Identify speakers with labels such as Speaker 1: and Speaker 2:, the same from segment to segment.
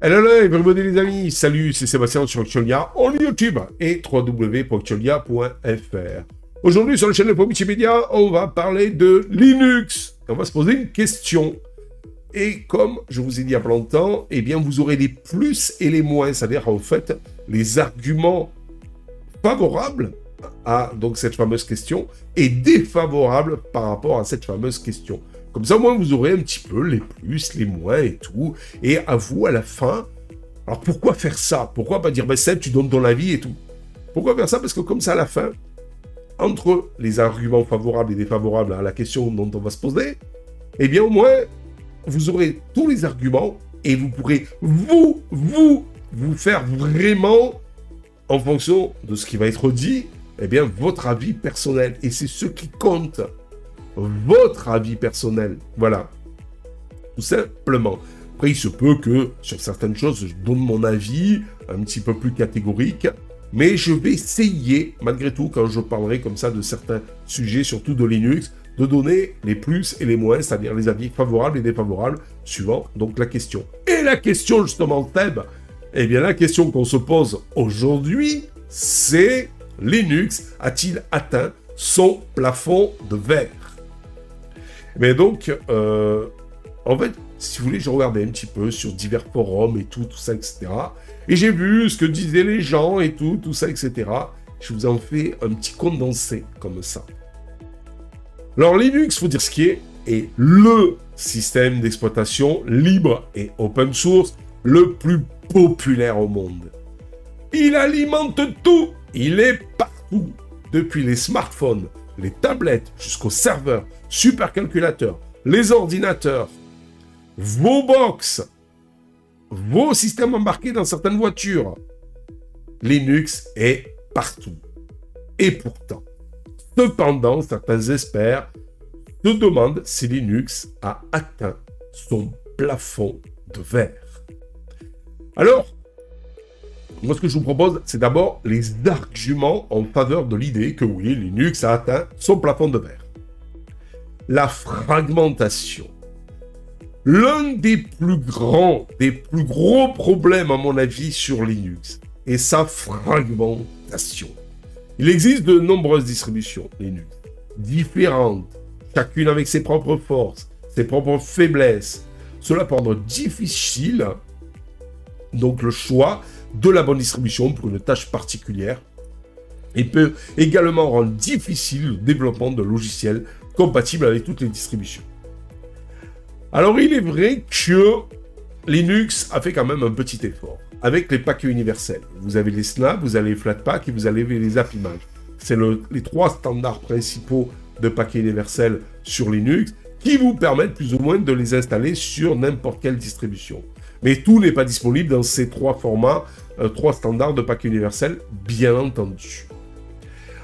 Speaker 1: Hello, everybody les amis, salut, c'est Sébastien sur Actualia, en YouTube et www.actualia.fr. Aujourd'hui sur la chaîne de Multimédia, on va parler de Linux. On va se poser une question. Et comme je vous ai dit il y a pas longtemps, eh bien vous aurez les plus et les moins, c'est-à-dire en fait les arguments favorables à donc cette fameuse question et défavorables par rapport à cette fameuse question. Comme ça, au moins, vous aurez un petit peu les plus, les moins et tout. Et à vous, à la fin, alors pourquoi faire ça? Pourquoi pas dire, ben Seb, tu donnes ton avis et tout? Pourquoi faire ça? Parce que comme ça, à la fin, entre les arguments favorables et défavorables à la question dont on va se poser, eh bien, au moins, vous aurez tous les arguments et vous pourrez, vous faire vraiment, en fonction de ce qui va être dit, eh bien, votre avis personnel. Et c'est ce qui compte. Votre avis personnel, voilà, tout simplement. Après, il se peut que sur certaines choses, je donne mon avis un petit peu plus catégorique, mais je vais essayer, malgré tout, quand je parlerai comme ça de certains sujets, surtout de Linux, de donner les plus et les moins, c'est-à-dire les avis favorables et défavorables, suivant donc la question. Et la question, justement, Theb, eh bien, la question qu'on se pose aujourd'hui, c'est Linux a-t-il atteint son plafond de verre? Mais donc, en fait, si vous voulez, je regardais un petit peu sur divers forums et tout ça, etc. Et j'ai vu ce que disaient les gens et tout ça, etc. Je vous en fais un petit condensé comme ça. Alors, Linux, faut dire ce qui est le système d'exploitation libre et open source le plus populaire au monde. Il alimente tout, il est partout, depuis les smartphones, les tablettes, jusqu'aux serveurs, supercalculateurs, les ordinateurs, vos box, vos systèmes embarqués dans certaines voitures. Linux est partout. Et pourtant, cependant, certains experts se demandent si Linux a atteint son plafond de verre. Alors, moi, ce que je vous propose, c'est d'abord les arguments en faveur de l'idée que oui, Linux a atteint son plafond de verre. La fragmentation. L'un des plus gros problèmes, à mon avis, sur Linux est sa fragmentation. Il existe de nombreuses distributions Linux, différentes, chacune avec ses propres forces, ses propres faiblesses. Cela peut rendre difficile, donc, le choix de la bonne distribution pour une tâche particulière et peut également rendre difficile le développement de logiciels compatibles avec toutes les distributions. Alors, il est vrai que Linux a fait quand même un petit effort avec les paquets universels. Vous avez les Snap, vous avez les Flatpak et vous avez les AppImage. C'est les trois standards principaux de paquets universels sur Linux qui vous permettent plus ou moins de les installer sur n'importe quelle distribution. Mais tout n'est pas disponible dans ces trois formats, trois standards de paquets universels, bien entendu.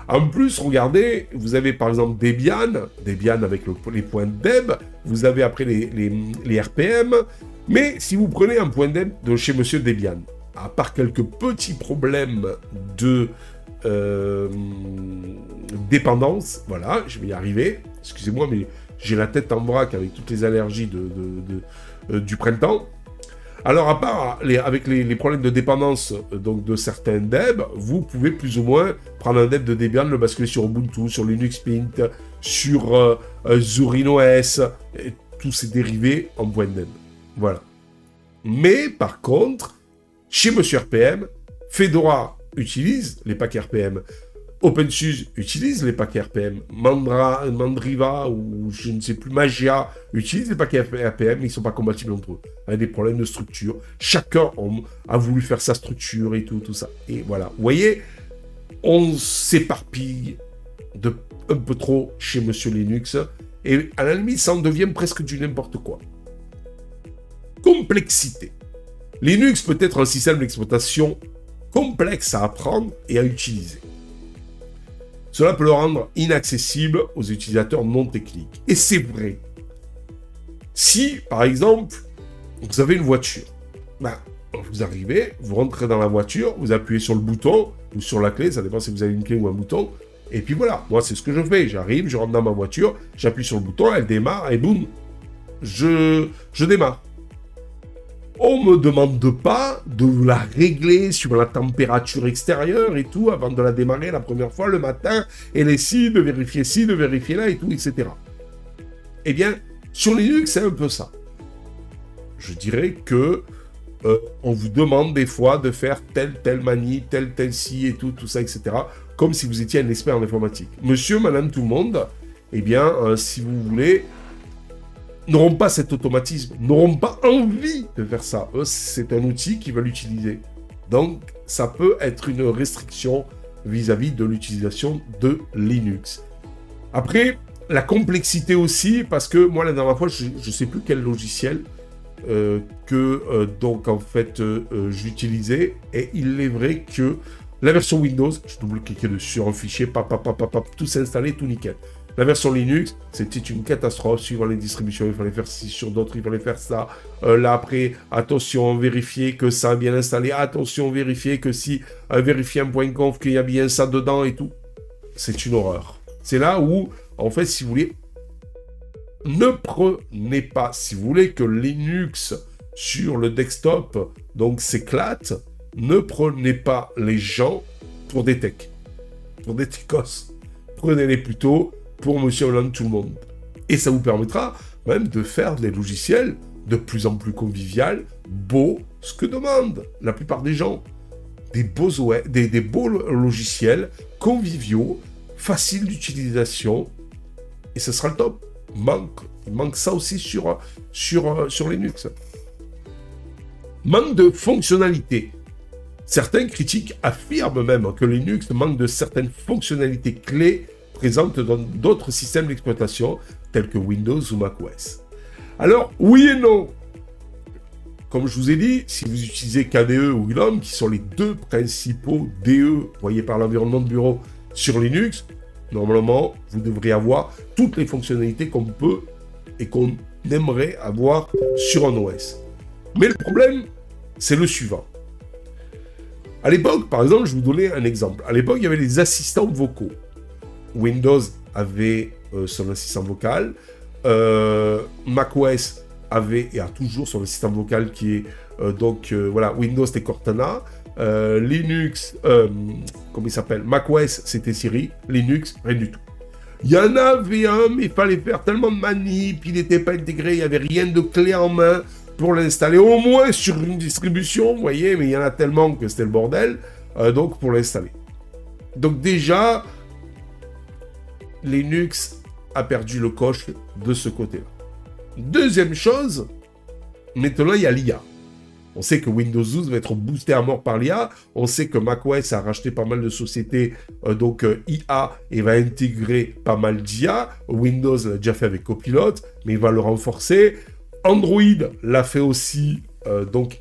Speaker 1: En plus, regardez, vous avez par exemple Debian avec les points deb, vous avez après les RPM, mais si vous prenez un point deb de chez Monsieur Debian, à part quelques petits problèmes de dépendance, voilà, je vais y arriver, excusez-moi, mais j'ai la tête en vrac avec toutes les allergies du printemps. Alors, à part avec les problèmes de dépendance donc de certains deb, vous pouvez plus ou moins prendre un deb de Debian, le basculer sur Ubuntu, sur Linux Mint, sur Zorin OS, et tous ces dérivés en point deb. Voilà. Mais, par contre, chez Monsieur RPM, Fedora utilise les paquets RPM. OpenSUSE utilise les paquets RPM, Mandriva ou je ne sais plus, Magia utilise les paquets RPM, mais ils ne sont pas compatibles entre eux, avec des problèmes de structure. Chacun a voulu faire sa structure et tout ça. Et voilà, vous voyez, on s'éparpille un peu trop chez Monsieur Linux, et à la limite, ça en devient presque du n'importe quoi. Complexité. Linux peut être un système d'exploitation complexe à apprendre et à utiliser. Cela peut le rendre inaccessible aux utilisateurs non techniques. Et c'est vrai. Si, par exemple, vous avez une voiture, vous arrivez, vous rentrez dans la voiture, vous appuyez sur le bouton ou sur la clé, ça dépend si vous avez une clé ou un bouton, et puis voilà, moi c'est ce que je fais. J'arrive, je rentre dans ma voiture, j'appuie sur le bouton, elle démarre, et boum, je démarre. On me demande pas de la régler sur la température extérieure et tout avant de la démarrer la première fois le matin, et les ci, de vérifier là et tout, etc. Eh bien, sur Linux, c'est un peu ça. Je dirais que on vous demande des fois de faire telle manie, telle ci et tout ça, etc. Comme si vous étiez un expert en informatique. Monsieur, madame, tout le monde, eh bien, si vous voulez, n'auront pas cet automatisme, n'auront pas envie de faire ça. Eux, c'est un outil qu'ils veulent utiliser. Donc, ça peut être une restriction vis-à-vis de l'utilisation de Linux. Après, la complexité aussi, parce que moi, la dernière fois, je ne sais plus quel logiciel donc, en fait, j'utilisais, et il est vrai que la version Windows, je double-cliquais dessus, un fichier, tout s'installer, tout nickel. La version Linux, c'était une catastrophe, suivant les distributions, il fallait faire ci, sur d'autres, il fallait faire ça. Là, après, attention, vérifier que ça a bien installé, attention, vérifier que si, vérifier un point conf, qu'il y a bien ça dedans et tout. C'est une horreur. C'est là où, en fait, si vous voulez, ne prenez pas, si vous voulez que Linux sur le desktop, donc, s'éclate, ne prenez pas les gens pour des techs, pour des techos. Prenez-les plutôt pour monsieur Hollande tout le monde. Et ça vous permettra même de faire des logiciels de plus en plus convivial, beaux, ce que demandent la plupart des gens. Des beaux logiciels conviviaux, faciles d'utilisation, et ce sera le top. Il manque ça aussi sur Linux. Manque de fonctionnalités. Certains critiques affirment même que Linux manque de certaines fonctionnalités clés présentes dans d'autres systèmes d'exploitation tels que Windows ou macOS. Alors, oui et non. Comme je vous ai dit, si vous utilisez KDE ou GNOME, qui sont les deux principaux DE, voyez par l'environnement de bureau sur Linux, normalement, vous devriez avoir toutes les fonctionnalités qu'on peut et qu'on aimerait avoir sur un OS. Mais le problème, c'est le suivant. À l'époque, par exemple, je vais vous donner un exemple. À l'époque, il y avait les assistants vocaux. Windows avait son assistant vocal. macOS avait et a toujours son assistant vocal qui est voilà, Windows c'était Cortana. Linux, comment il s'appelle? macOS c'était Siri. Linux, rien du tout. Il y en avait un, mais il fallait faire tellement de manip, il n'était pas intégré, il n'y avait rien de clé en main pour l'installer, au moins sur une distribution, vous voyez, mais il y en a tellement que c'était le bordel, donc pour l'installer. Donc déjà, Linux a perdu le coche de ce côté-là. Deuxième chose, maintenant il y a l'IA. On sait que Windows 12 va être boosté à mort par l'IA. On sait que macOS a racheté pas mal de sociétés, IA, et va intégrer pas mal d'IA. Windows l'a déjà fait avec Copilot, mais il va le renforcer. Android l'a fait aussi,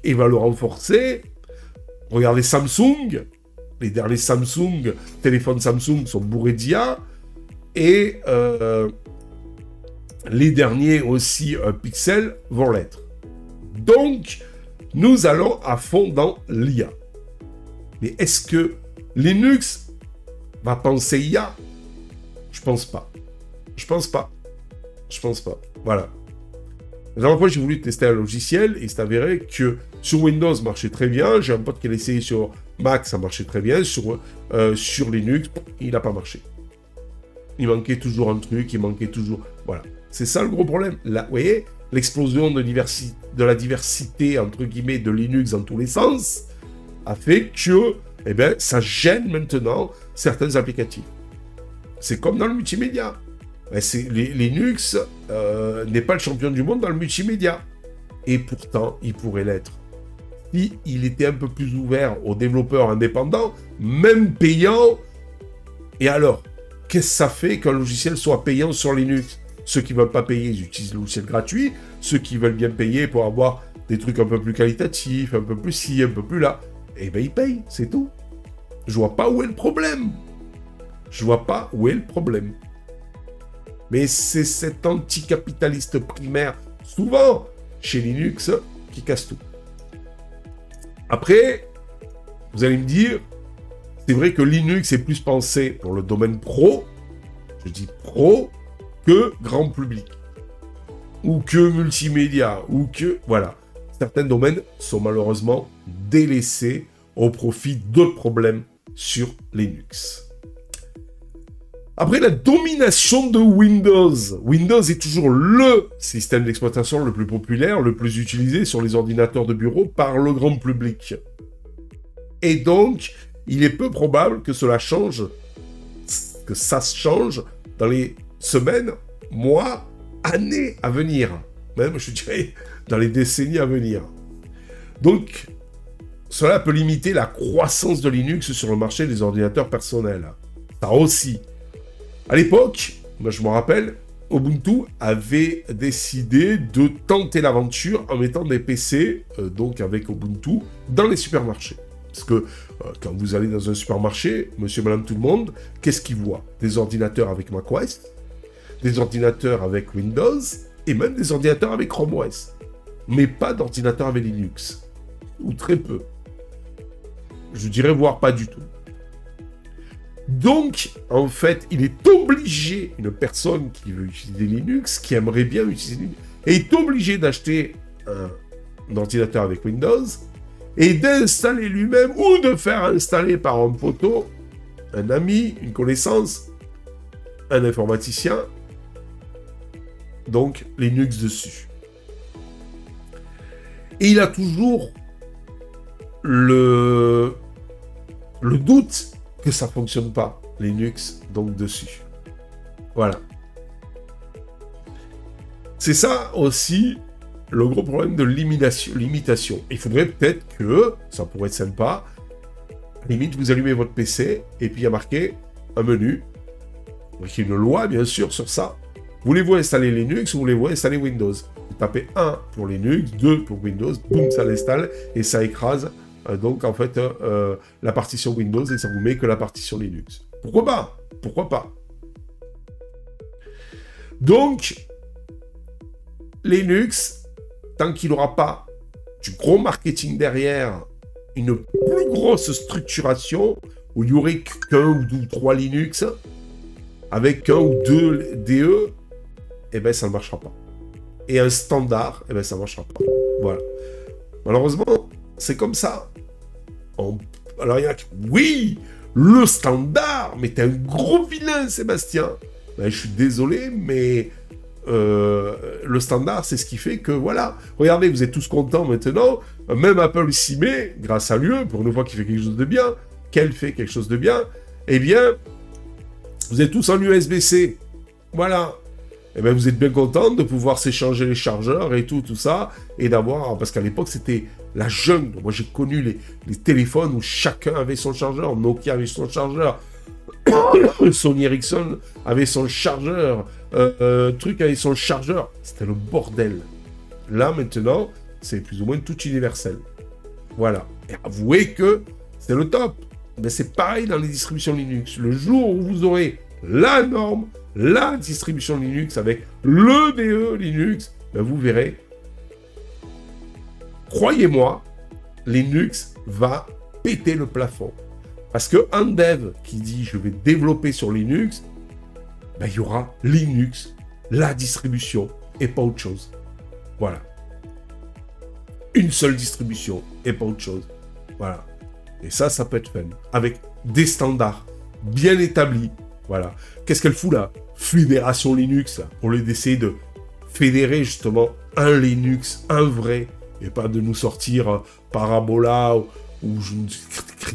Speaker 1: et va le renforcer. Regardez Samsung. Les derniers Samsung, téléphones Samsung sont bourrés d'IA. Et les derniers aussi Pixel vont l'être. Donc, nous allons à fond dans l'IA. Mais est-ce que Linux va penser IA? Je pense pas. Je pense pas. Voilà. La dernière fois, j'ai voulu tester un logiciel et il s'est avéré que sur Windows, ça marchait très bien. J'ai un pote qui l'a essayé sur Mac, ça marchait très bien. Sur Linux, il n'a pas marché. Il manquait toujours un truc, il manquait toujours... Voilà. C'est ça le gros problème. Là, vous voyez, l'explosion de la diversité, entre guillemets, de Linux dans tous les sens, a fait que, ça gêne maintenant certains applicatifs. C'est comme dans le multimédia. Linux n'est pas le champion du monde dans le multimédia. Et pourtant, il pourrait l'être. Si il était un peu plus ouvert aux développeurs indépendants, même payants, et alors, qu'est-ce que ça fait qu'un logiciel soit payant sur Linux? Ceux qui ne veulent pas payer, ils utilisent le logiciel gratuit. Ceux qui veulent bien payer pour avoir des trucs un peu plus qualitatifs, un peu plus ci, un peu plus là, ils payent, c'est tout. Je vois pas où est le problème. Mais c'est cet anticapitaliste primaire, souvent chez Linux, qui casse tout. Après, vous allez me dire, c'est vrai que Linux est plus pensé pour le domaine pro, je dis pro, que grand public, ou que multimédia, ou que... Voilà. certains domaines sont malheureusement délaissés au profit d'autres problèmes sur Linux. Après la domination de Windows, Windows est toujours le système d'exploitation le plus populaire, le plus utilisé sur les ordinateurs de bureau par le grand public. Et donc, il est peu probable que cela change, que ça change dans les semaines, mois, années à venir. Même, je dirais, dans les décennies à venir. Donc, cela peut limiter la croissance de Linux sur le marché des ordinateurs personnels. Ça aussi. À l'époque, moi je me rappelle, Ubuntu avait décidé de tenter l'aventure en mettant des PC, donc avec Ubuntu, dans les supermarchés. Parce que quand vous allez dans un supermarché, monsieur, madame, tout le monde, qu'est-ce qu'ils voient? Des ordinateurs avec macOS, des ordinateurs avec Windows, et même des ordinateurs avec Chrome OS. Mais pas d'ordinateurs avec Linux. Ou très peu. Je dirais voire pas du tout. Donc, en fait, il est obligé, une personne qui veut utiliser Linux, qui aimerait bien utiliser Linux, est obligé d'acheter un ordinateur avec Windows et d'installer lui-même ou de faire installer par un poteau, un ami, une connaissance, un informaticien, donc Linux dessus. Et il a toujours le doute que ça fonctionne pas, Linux, donc dessus. Voilà. C'est ça aussi le gros problème de limitation. Il faudrait peut-être que, ça pourrait être sympa, à la limite, vous allumez votre PC, et puis il y a marqué un menu, avec une loi, bien sûr, sur ça. Voulez-vous installer Linux ou voulez-vous installer Windows? Vous tapez 1 pour Linux, 2 pour Windows, boum, ça l'installe, et ça écrase donc, en fait, la partition Windows, et ça vous met que la partition Linux. Pourquoi pas? Pourquoi pas? Donc, Linux, tant qu'il n'aura pas du gros marketing derrière, une plus grosse structuration, où il n'y aurait qu'un ou deux ou trois Linux, avec un ou deux DE, eh ben, ça ne marchera pas. Et un standard, eh ben, ça ne marchera pas. Voilà. Malheureusement, c'est comme ça. Alors, il y a oui, le standard, mais t'es un gros vilain, Sébastien. Ben, je suis désolé, mais le standard, c'est ce qui fait que, voilà. Regardez, vous êtes tous contents maintenant. Même Apple s'y met, grâce à lui, pour une fois qu'il fait quelque chose de bien. Qu'elle fait quelque chose de bien. Eh bien, vous êtes tous en USB-C. Voilà. Eh bien, vous êtes bien contents de pouvoir s'échanger les chargeurs et tout ça, et d'avoir, parce qu'à l'époque, c'était la jungle. Moi, j'ai connu les téléphones où chacun avait son chargeur, Nokia avait son chargeur, Sony Ericsson avait son chargeur, truc avait son chargeur. C'était le bordel. Là, maintenant, c'est plus ou moins tout universel. Voilà. Et avouez que c'est le top. Mais c'est pareil dans les distributions Linux. Le jour où vous aurez la norme, la distribution Linux avec le DE Linux, ben vous verrez, croyez-moi, Linux va péter le plafond. Parce qu'un dev qui dit « je vais développer sur Linux », ben il y aura Linux, la distribution, et pas autre chose. Voilà. Une seule distribution, et pas autre chose. Voilà. Et ça peut être fun. Avec des standards bien établis. Voilà. Qu'est-ce qu'elle fout là? Fédération Linux, au lieu d'essayer de fédérer justement un Linux, un vrai, et pas de nous sortir Parabola ou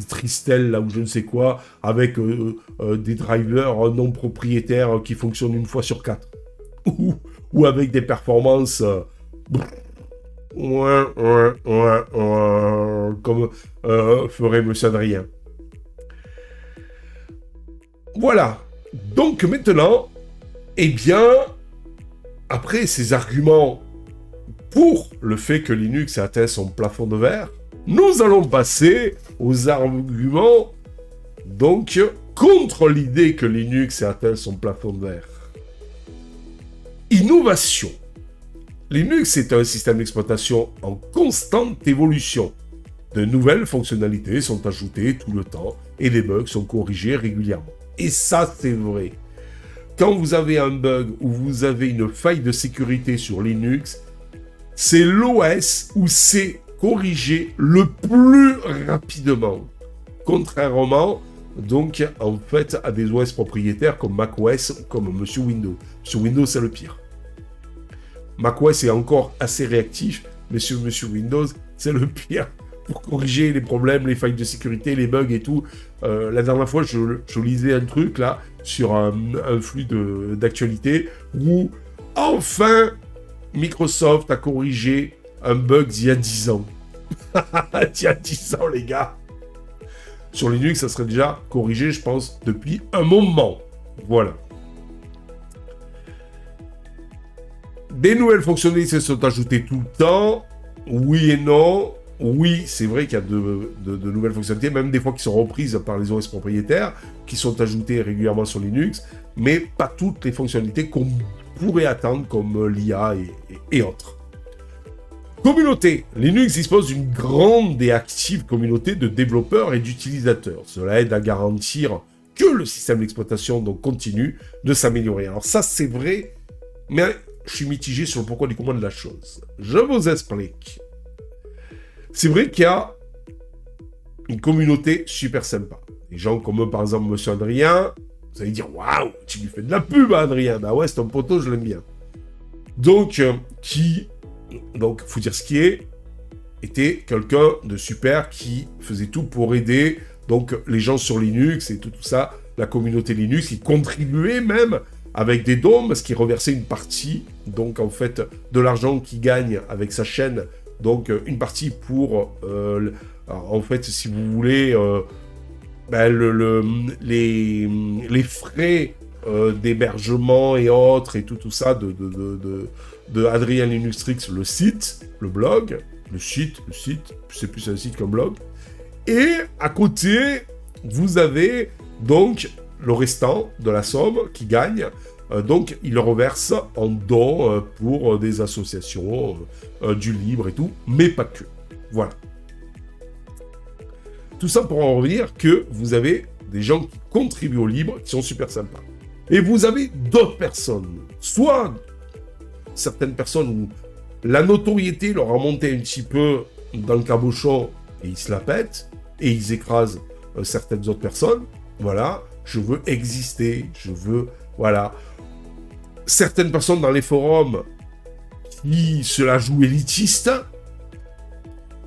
Speaker 1: Tristel, là, ou je ne sais quoi, avec des drivers non propriétaires qui fonctionnent une fois sur 4. Ou avec des performances comme ferait Monsieur Adrien. Voilà. Donc maintenant, eh bien, après ces arguments pour le fait que Linux a atteint son plafond de verre, nous allons passer aux arguments donc contre l'idée que Linux ait atteint son plafond de verre. Innovation. Linux est un système d'exploitation en constante évolution. De nouvelles fonctionnalités sont ajoutées tout le temps et les bugs sont corrigés régulièrement. Et ça, c'est vrai. Quand vous avez un bug ou vous avez une faille de sécurité sur Linux, c'est l'OS où c'est corrigé le plus rapidement. Contrairement, donc, en fait, à des OS propriétaires comme macOS ou comme Monsieur Windows. Monsieur Windows, c'est le pire. macOS est encore assez réactif, mais sur Monsieur Windows, c'est le pire. Pour corriger les problèmes, les failles de sécurité, les bugs et tout. La dernière fois, je lisais un truc, là, sur un flux d'actualité, où, enfin, Microsoft a corrigé un bug d'il y a 10 ans. D'il y a 10 ans, les gars. Sur Linux, ça serait déjà corrigé, je pense, depuis un moment. Voilà. Des nouvelles fonctionnalités sont ajoutées tout le temps. Oui et non. Oui, c'est vrai qu'il y a de nouvelles fonctionnalités, même des fois qui sont reprises par les OS propriétaires, qui sont ajoutées régulièrement sur Linux, mais pas toutes les fonctionnalités qu'on pourrait attendre, comme l'IA et autres. Communauté. Linux dispose d'une grande et active communauté de développeurs et d'utilisateurs. Cela aide à garantir que le système d'exploitation donc continue de s'améliorer. Alors ça, c'est vrai, mais je suis mitigé sur le pourquoi du comment de la chose. Je vous explique. C'est vrai qu'il y a une communauté super sympa. Des gens comme par exemple Monsieur Adrien, vous allez dire, waouh, tu lui fais de la pub à Adrien. Bah ouais, c'est un poteau, je l'aime bien. Donc, faut dire ce qui est, était quelqu'un de super qui faisait tout pour aider donc les gens sur Linux et tout ça, la communauté Linux, qui contribuait même avec des dons, parce qu'il reversait une partie, donc en fait, de l'argent qu'il gagne avec sa chaîne, donc une partie pour, en fait, si vous voulez, les frais d'hébergement et autres, et tout ça, de Adrien Linuxtrix, le site, le blog, le site, c'est plus un site qu'un blog. Et à côté, vous avez donc le restant de la somme qui gagne. Donc, il le reverse en dons pour des associations, du libre et tout, mais pas que. Voilà. Tout ça pour en revenir que vous avez des gens qui contribuent au libre, qui sont super sympas. Et vous avez d'autres personnes, soit certaines personnes où la notoriété leur a monté un petit peu dans le cabochon et ils se la pètent, et ils écrasent certaines autres personnes. Voilà, je veux exister, je veux... Voilà. Certaines personnes dans les forums qui se la jouent élitiste,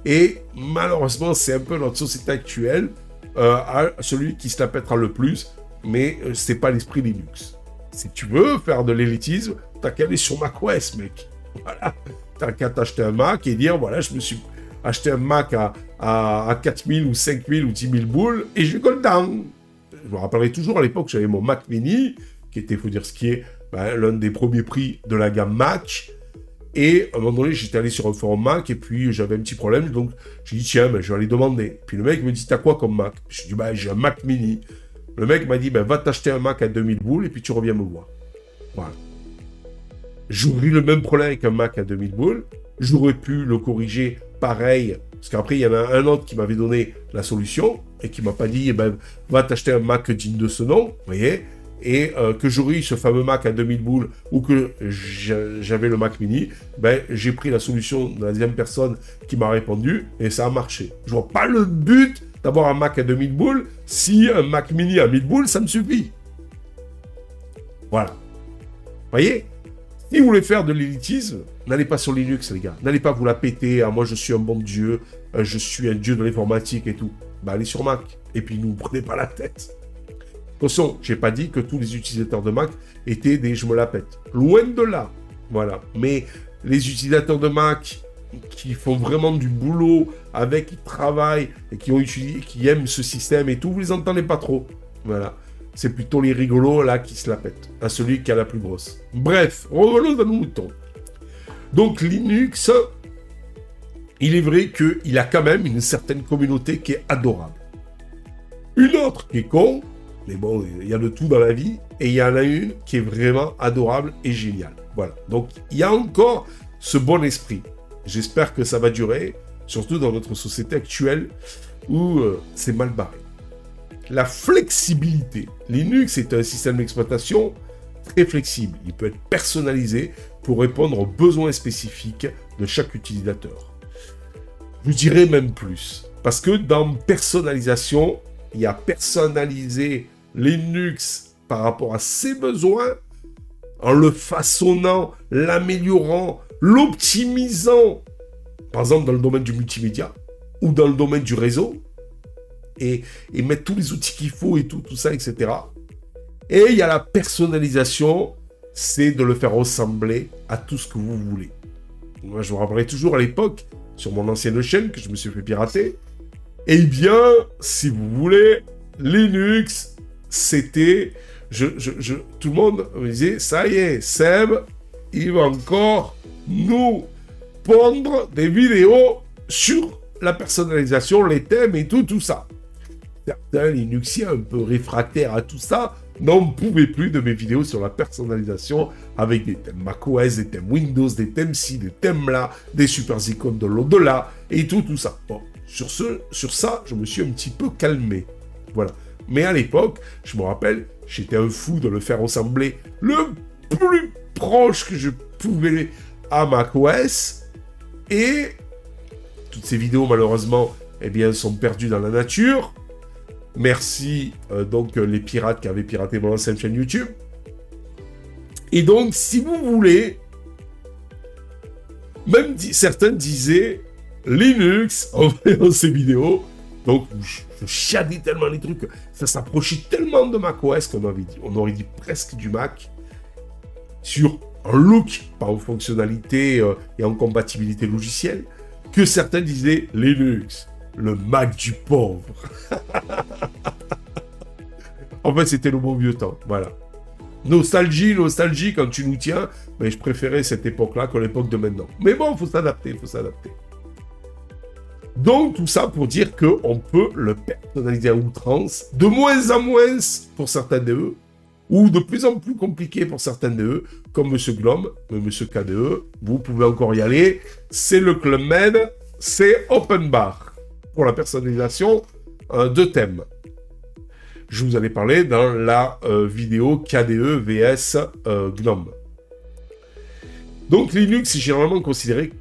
Speaker 1: et malheureusement, c'est un peu notre société actuelle, celui qui se la pètera le plus, mais c'est pas l'esprit Linux. Si tu veux faire de l'élitisme, t'as qu'à aller sur macOS, mec. Voilà. T'as qu'à t'acheter un Mac et dire, voilà, je me suis acheté un Mac à 4000 ou 5000 ou 10 000 boules, et je go down. Je me rappellerai toujours, à l'époque, j'avais mon Mac mini, qui était, faut dire ce qui est, l'un des premiers prix de la gamme Mac. Et à un moment donné, j'étais allé sur un forum Mac, et puis j'avais un petit problème, donc j'ai dit, tiens, je vais aller demander. Puis le mec me dit, t'as quoi comme Mac? Je dis, j'ai un Mac mini. Le mec m'a dit, va t'acheter un Mac à 2000 boules, et puis tu reviens me voir. Voilà. J'aurais eu le même problème avec un Mac à 2000 boules. J'aurais pu le corriger pareil, parce qu'après, il y en a un autre qui m'avait donné la solution, et qui m'a pas dit, va t'acheter un Mac digne de ce nom, vous voyez, et que j'aurais eu ce fameux Mac à 2000 boules, ou que j'avais le Mac mini, j'ai pris la solution de la deuxième personne qui m'a répondu, et ça a marché. Je vois pas le but d'avoir un Mac à 2000 boules, si un Mac mini à 1000 boules, ça me suffit. Voilà. Vous voyez? Si vous voulez faire de l'élitisme, n'allez pas sur Linux, les gars. N'allez pas vous la péter. Moi, je suis un bon dieu. Je suis un dieu de l'informatique et tout. Allez sur Mac. Et puis, ne vous prenez pas la tête. Attention, je n'ai pas dit que tous les utilisateurs de Mac étaient des je me la pète. Loin de là. Voilà. Mais les utilisateurs de Mac qui font vraiment du boulot avec, qui travaillent et qui aiment ce système et tout, vous les entendez pas trop. Voilà. C'est plutôt les rigolos, là, qui se la pètent. À celui qui a la plus grosse. Bref, revenons à nos moutons. Donc, Linux, il est vrai qu'il a quand même une certaine communauté qui est adorable. Une autre qui est con, mais bon, il y a de tout dans la vie, et il y en a une qui est vraiment adorable et géniale. Voilà. Donc, il y a encore ce bon esprit. J'espère que ça va durer, surtout dans notre société actuelle, où c'est mal barré. La flexibilité. Linux est un système d'exploitation très flexible. Il peut être personnalisé. pour répondre aux besoins spécifiques de chaque utilisateur. Je dirais même plus, parce que dans personnalisation, il y a personnaliser Linux par rapport à ses besoins, en le façonnant, l'améliorant, l'optimisant, par exemple dans le domaine du multimédia, ou dans le domaine du réseau, et mettre tous les outils qu'il faut et tout ça, etc. Et il y a la personnalisation, c'est de le faire ressembler à tout ce que vous voulez. Moi, je me rappellerai toujours à l'époque, sur mon ancienne chaîne, que je me suis fait pirater, eh bien, si vous voulez, Linux, c'était... tout le monde me disait, ça y est, Seb, il va encore nous pondre des vidéos sur la personnalisation, les thèmes et tout ça. Certains Linuxiens un peu réfractaires à tout ça n'en pouvaient plus de mes vidéos sur la personnalisation avec des thèmes macOS, des thèmes Windows, des thèmes ci, des thèmes là, des super icônes de l'au-delà et tout ça. Bon, sur ça, je me suis un petit peu calmé. Voilà. Mais à l'époque, je me rappelle, j'étais un fou de le faire ressembler le plus proche que je pouvais à macOS. Et toutes ces vidéos, malheureusement, eh bien, sont perdues dans la nature. Merci, donc, les pirates qui avaient piraté mon ancienne chaîne YouTube. Et donc, si vous voulez, même certains disaient Linux en voyant ces vidéos. Donc, je chiadais tellement les trucs, ça s'approchait tellement de macOS qu'on aurait dit presque du Mac, sur un look, pas en fonctionnalité et en compatibilité logicielle, que certains disaient Linux, le Mac du pauvre. En fait, c'était le bon vieux temps, voilà. Nostalgie, quand tu nous tiens, mais je préférais cette époque-là que l'époque de maintenant. Mais bon, faut s'adapter. Donc, tout ça pour dire qu'on peut le personnaliser à outrance, de moins en moins pour certains DE, ou de plus en plus compliqué pour certains DE, comme Monsieur Glom, Monsieur KDE, vous pouvez encore y aller, c'est le Club Med, c'est OpenBar, pour la personnalisation de thèmes. Je vous en ai parlé dans la vidéo KDE vs GNOME. Donc, Linux est généralement considéré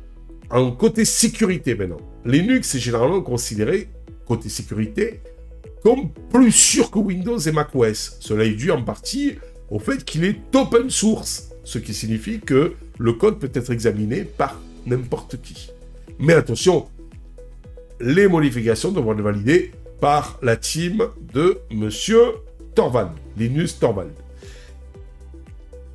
Speaker 1: en côté sécurité maintenant. Linux est généralement considéré, côté sécurité, comme plus sûr que Windows et macOS. Cela est dû en partie au fait qu'il est open source, ce qui signifie que le code peut être examiné par n'importe qui. Mais attention, les modifications devront être validées par la team de Monsieur Torvald, Linus Torvald.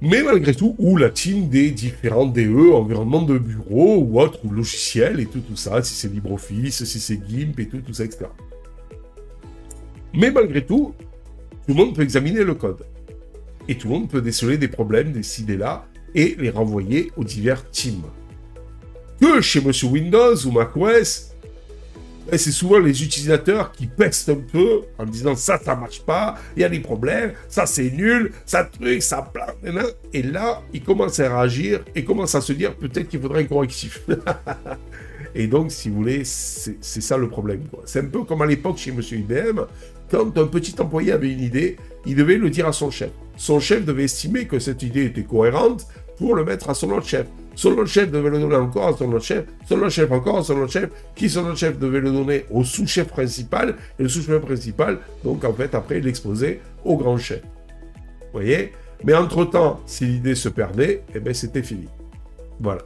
Speaker 1: Mais malgré tout, ou la team des différents DE, environnements de bureau ou autres, ou logiciels et tout ça, si c'est LibreOffice, si c'est GIMP et tout ça, etc. Mais malgré tout le monde peut examiner le code. Et tout le monde peut déceler des problèmes, décider là, et les renvoyer aux divers teams. Que chez Monsieur Windows ou macOS, c'est souvent les utilisateurs qui pestent un peu en disant ça marche pas, il y a des problèmes, ça c'est nul, ça truc, ça plante, et là, ils commencent à réagir et commencent à se dire peut-être qu'il faudrait un correctif. Et donc, si vous voulez, c'est ça le problème, quoi. C'est un peu comme à l'époque chez Monsieur IBM, quand un petit employé avait une idée, il devait le dire à son chef. Son chef devait estimer que cette idée était cohérente pour le mettre à son autre chef. Son autre chef devait le donner encore à son autre chef, son autre chef encore à son autre chef, qui son autre chef devait le donner au sous-chef principal, et le sous-chef principal, donc en fait, après, l'exposait au grand chef. Vous voyez? Mais entre-temps, si l'idée se perdait, eh bien, c'était fini. Voilà.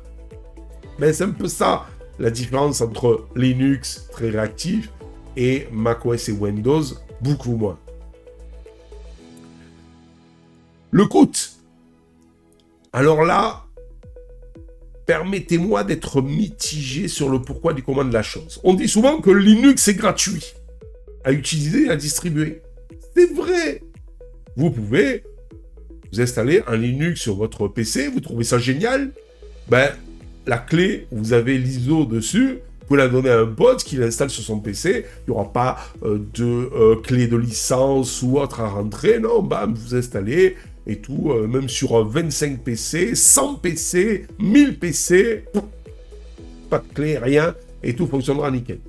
Speaker 1: Mais c'est un peu ça, la différence entre Linux, très réactif, et macOS et Windows, beaucoup moins. Le coût. Alors là, permettez-moi d'être mitigé sur le pourquoi du comment de la chose. On dit souvent que Linux est gratuit à utiliser et à distribuer. C'est vrai. Vous pouvez vous installer un Linux sur votre PC, vous trouvez ça génial, ben, la clé, vous avez l'ISO dessus, vous pouvez la donner à un pote qui l'installe sur son PC, il n'y aura pas de clé de licence ou autre à rentrer, non, bam, vous installez, et tout, même sur 25 PC, 100 PC, 1000 PC, pas de clé, rien, et tout fonctionnera nickel.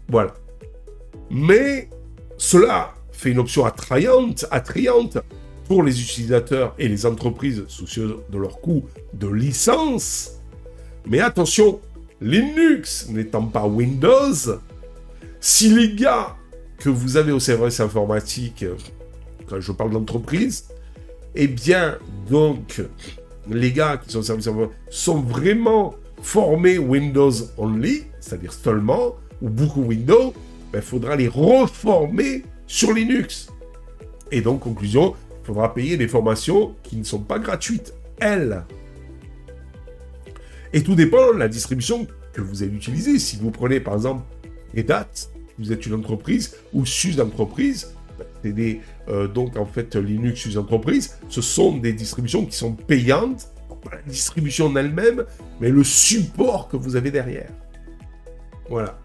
Speaker 1: Voilà. Mais cela fait une option attrayante pour les utilisateurs et les entreprises soucieuses de leur coût de licence. Mais attention, Linux n'étant pas Windows, si les gars que vous avez au service informatique, quand je parle d'entreprise, eh bien, donc, les gars qui sont au service informatique sont vraiment formés Windows only, c'est-à-dire seulement, ou beaucoup Windows, il faudra les reformer sur Linux. Et donc, conclusion, il faudra payer des formations qui ne sont pas gratuites, elles. Et tout dépend de la distribution que vous allez utiliser. Si vous prenez, par exemple, Red Hat, vous êtes une entreprise, ou SUSE entreprise, c'est des, donc en fait, Linux SUSE entreprise, ce sont des distributions qui sont payantes, pas la distribution en elle-même, mais le support que vous avez derrière. Voilà.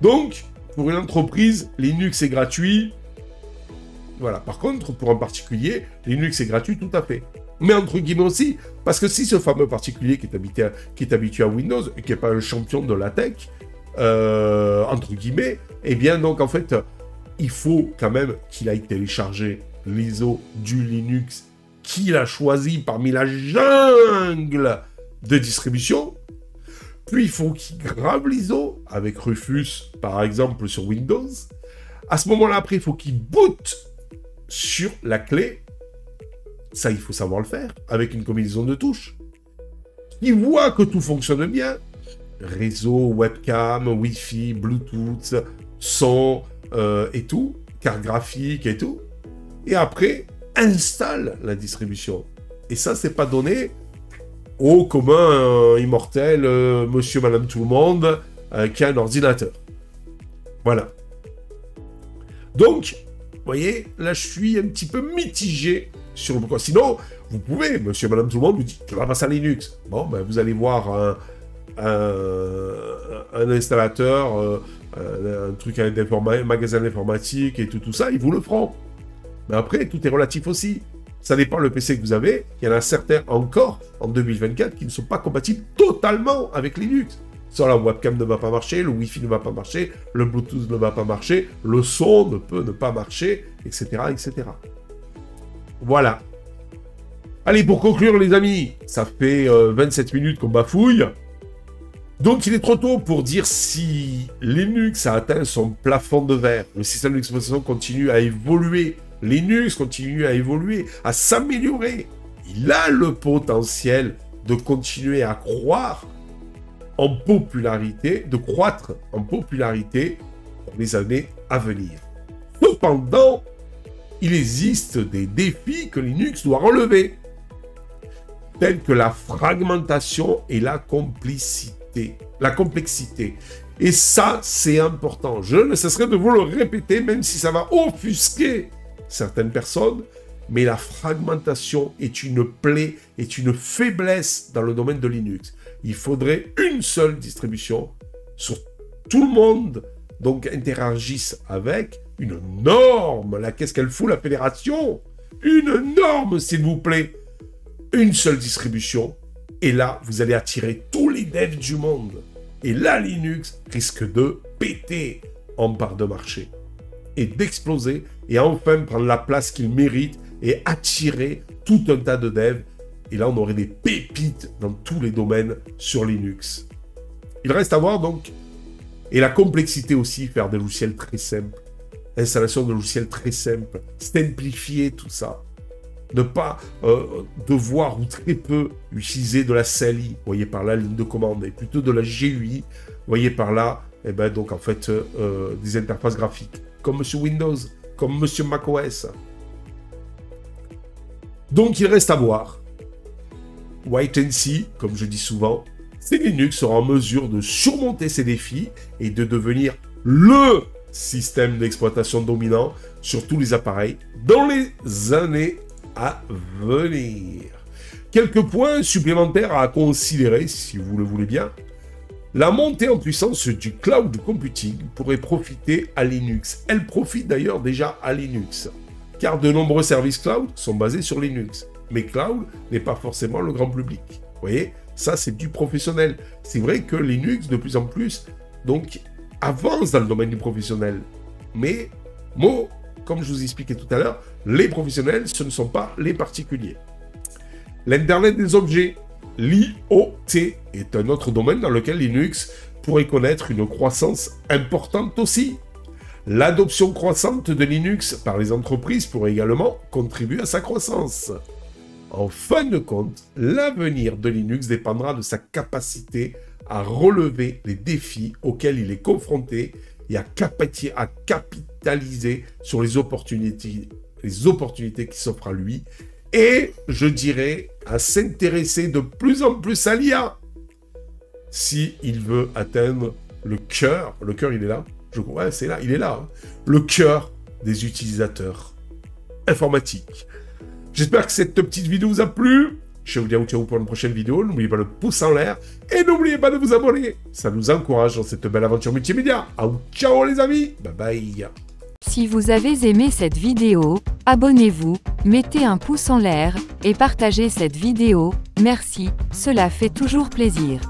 Speaker 1: Donc, pour une entreprise, Linux est gratuit. Voilà. Par contre, pour un particulier, Linux est gratuit tout à fait. Mais entre guillemets aussi, parce que si ce fameux particulier qui est habitué à Windows et qui n'est pas un champion de la tech, entre guillemets, eh bien donc en fait, il faut quand même qu'il aille télécharger l'ISO du Linux qu'il a choisi parmi la jungle de distribution. Puis il faut qu'il grave l'ISO avec Rufus, par exemple, sur Windows. À ce moment-là, après, il faut qu'il boot sur la clé. Ça, il faut savoir le faire, avec une combinaison de touches. Il voit que tout fonctionne bien. Réseau, webcam, Wi-Fi, Bluetooth, son et tout, carte graphique et tout. Et après, installe la distribution. Et ça, c'est pas donné au commun immortel, monsieur, madame, tout le monde, qui a un ordinateur. Voilà. Donc, vous voyez, là, je suis un petit peu mitigé sur le pourquoi. Sinon, vous pouvez, monsieur, madame, tout le monde, vous dites, tu vas passer à Linux. Bon, ben, vous allez voir un installateur, un truc, un magasin d'informatique et tout ça, ils vous le feront. Mais après, tout est relatif aussi. Ça dépend le PC que vous avez. Il y en a certains encore, en 2024, qui ne sont pas compatibles totalement avec Linux. Soit la webcam ne va pas marcher, le Wi-Fi ne va pas marcher, le Bluetooth ne va pas marcher, le son ne peut ne pas marcher, etc., etc. Voilà. Allez, pour conclure, les amis, ça fait 27 minutes qu'on bafouille. Donc, il est trop tôt pour dire si Linux a atteint son plafond de verre. Le système d'exploitation continue à évoluer. Linux continue à évoluer, à s'améliorer. Il a le potentiel de continuer à croître en popularité, de croître en popularité dans les années à venir. Cependant, il existe des défis que Linux doit relever, tels que la fragmentation et la complexité. Et ça, c'est important. Je ne cesserai de vous le répéter, même si ça va offusquer certaines personnes, mais la fragmentation est une plaie, est une faiblesse dans le domaine de Linux. Il faudrait une seule distribution sur tout le monde, donc interagisse avec une norme. Là, qu'est-ce qu'elle fout, la fédération? Une norme, s'il vous plaît. Une seule distribution, et là, vous allez attirer tous les devs du monde. Et là, Linux risque de péter en part de marché et d'exploser, et enfin prendre la place qu'il mérite et attirer tout un tas de devs. Et là, on aurait des pépites dans tous les domaines sur Linux. Il reste à voir donc, et la complexité aussi, faire des logiciels très simples, installation de logiciels très simples, simplifier tout ça. Ne pas devoir ou très peu utiliser de la CLI, vous voyez par là, ligne de commande, et plutôt de la GUI, vous voyez par là, et ben donc en fait, des interfaces graphiques, comme Monsieur Windows, comme Monsieur macOS. Donc il reste à voir. Wait and see, comme je dis souvent, si Linux sera en mesure de surmonter ces défis et de devenir le système d'exploitation dominant sur tous les appareils dans les années à venir. Quelques points supplémentaires à considérer, si vous le voulez bien. La montée en puissance du cloud computing pourrait profiter à Linux. Elle profite d'ailleurs déjà à Linux, car de nombreux services cloud sont basés sur Linux. Mais cloud n'est pas forcément le grand public. Vous voyez, ça c'est du professionnel. C'est vrai que Linux, de plus en plus, donc, avance dans le domaine du professionnel. Mais comme je vous expliquais tout à l'heure, les professionnels, ce ne sont pas les particuliers. L'Internet des objets, l'IoT, est un autre domaine dans lequel Linux pourrait connaître une croissance importante aussi. L'adoption croissante de Linux par les entreprises pourrait également contribuer à sa croissance. En fin de compte, l'avenir de Linux dépendra de sa capacité à relever les défis auxquels il est confronté et à capitaliser sur les opportunités qui s'offrent à lui, et, je dirais, à s'intéresser de plus en plus à l'IA, s'il veut atteindre le cœur, il est là, ouais, c'est là, il est là, hein, le cœur des utilisateurs informatiques. J'espère que cette petite vidéo vous a plu. Je vous dis ciao pour une prochaine vidéo. N'oubliez pas le pouce en l'air et n'oubliez pas de vous abonner. Ça nous encourage dans cette belle aventure multimédia. Ciao les amis. Bye bye.
Speaker 2: Si vous avez aimé cette vidéo, abonnez-vous, mettez un pouce en l'air et partagez cette vidéo. Merci, cela fait toujours plaisir.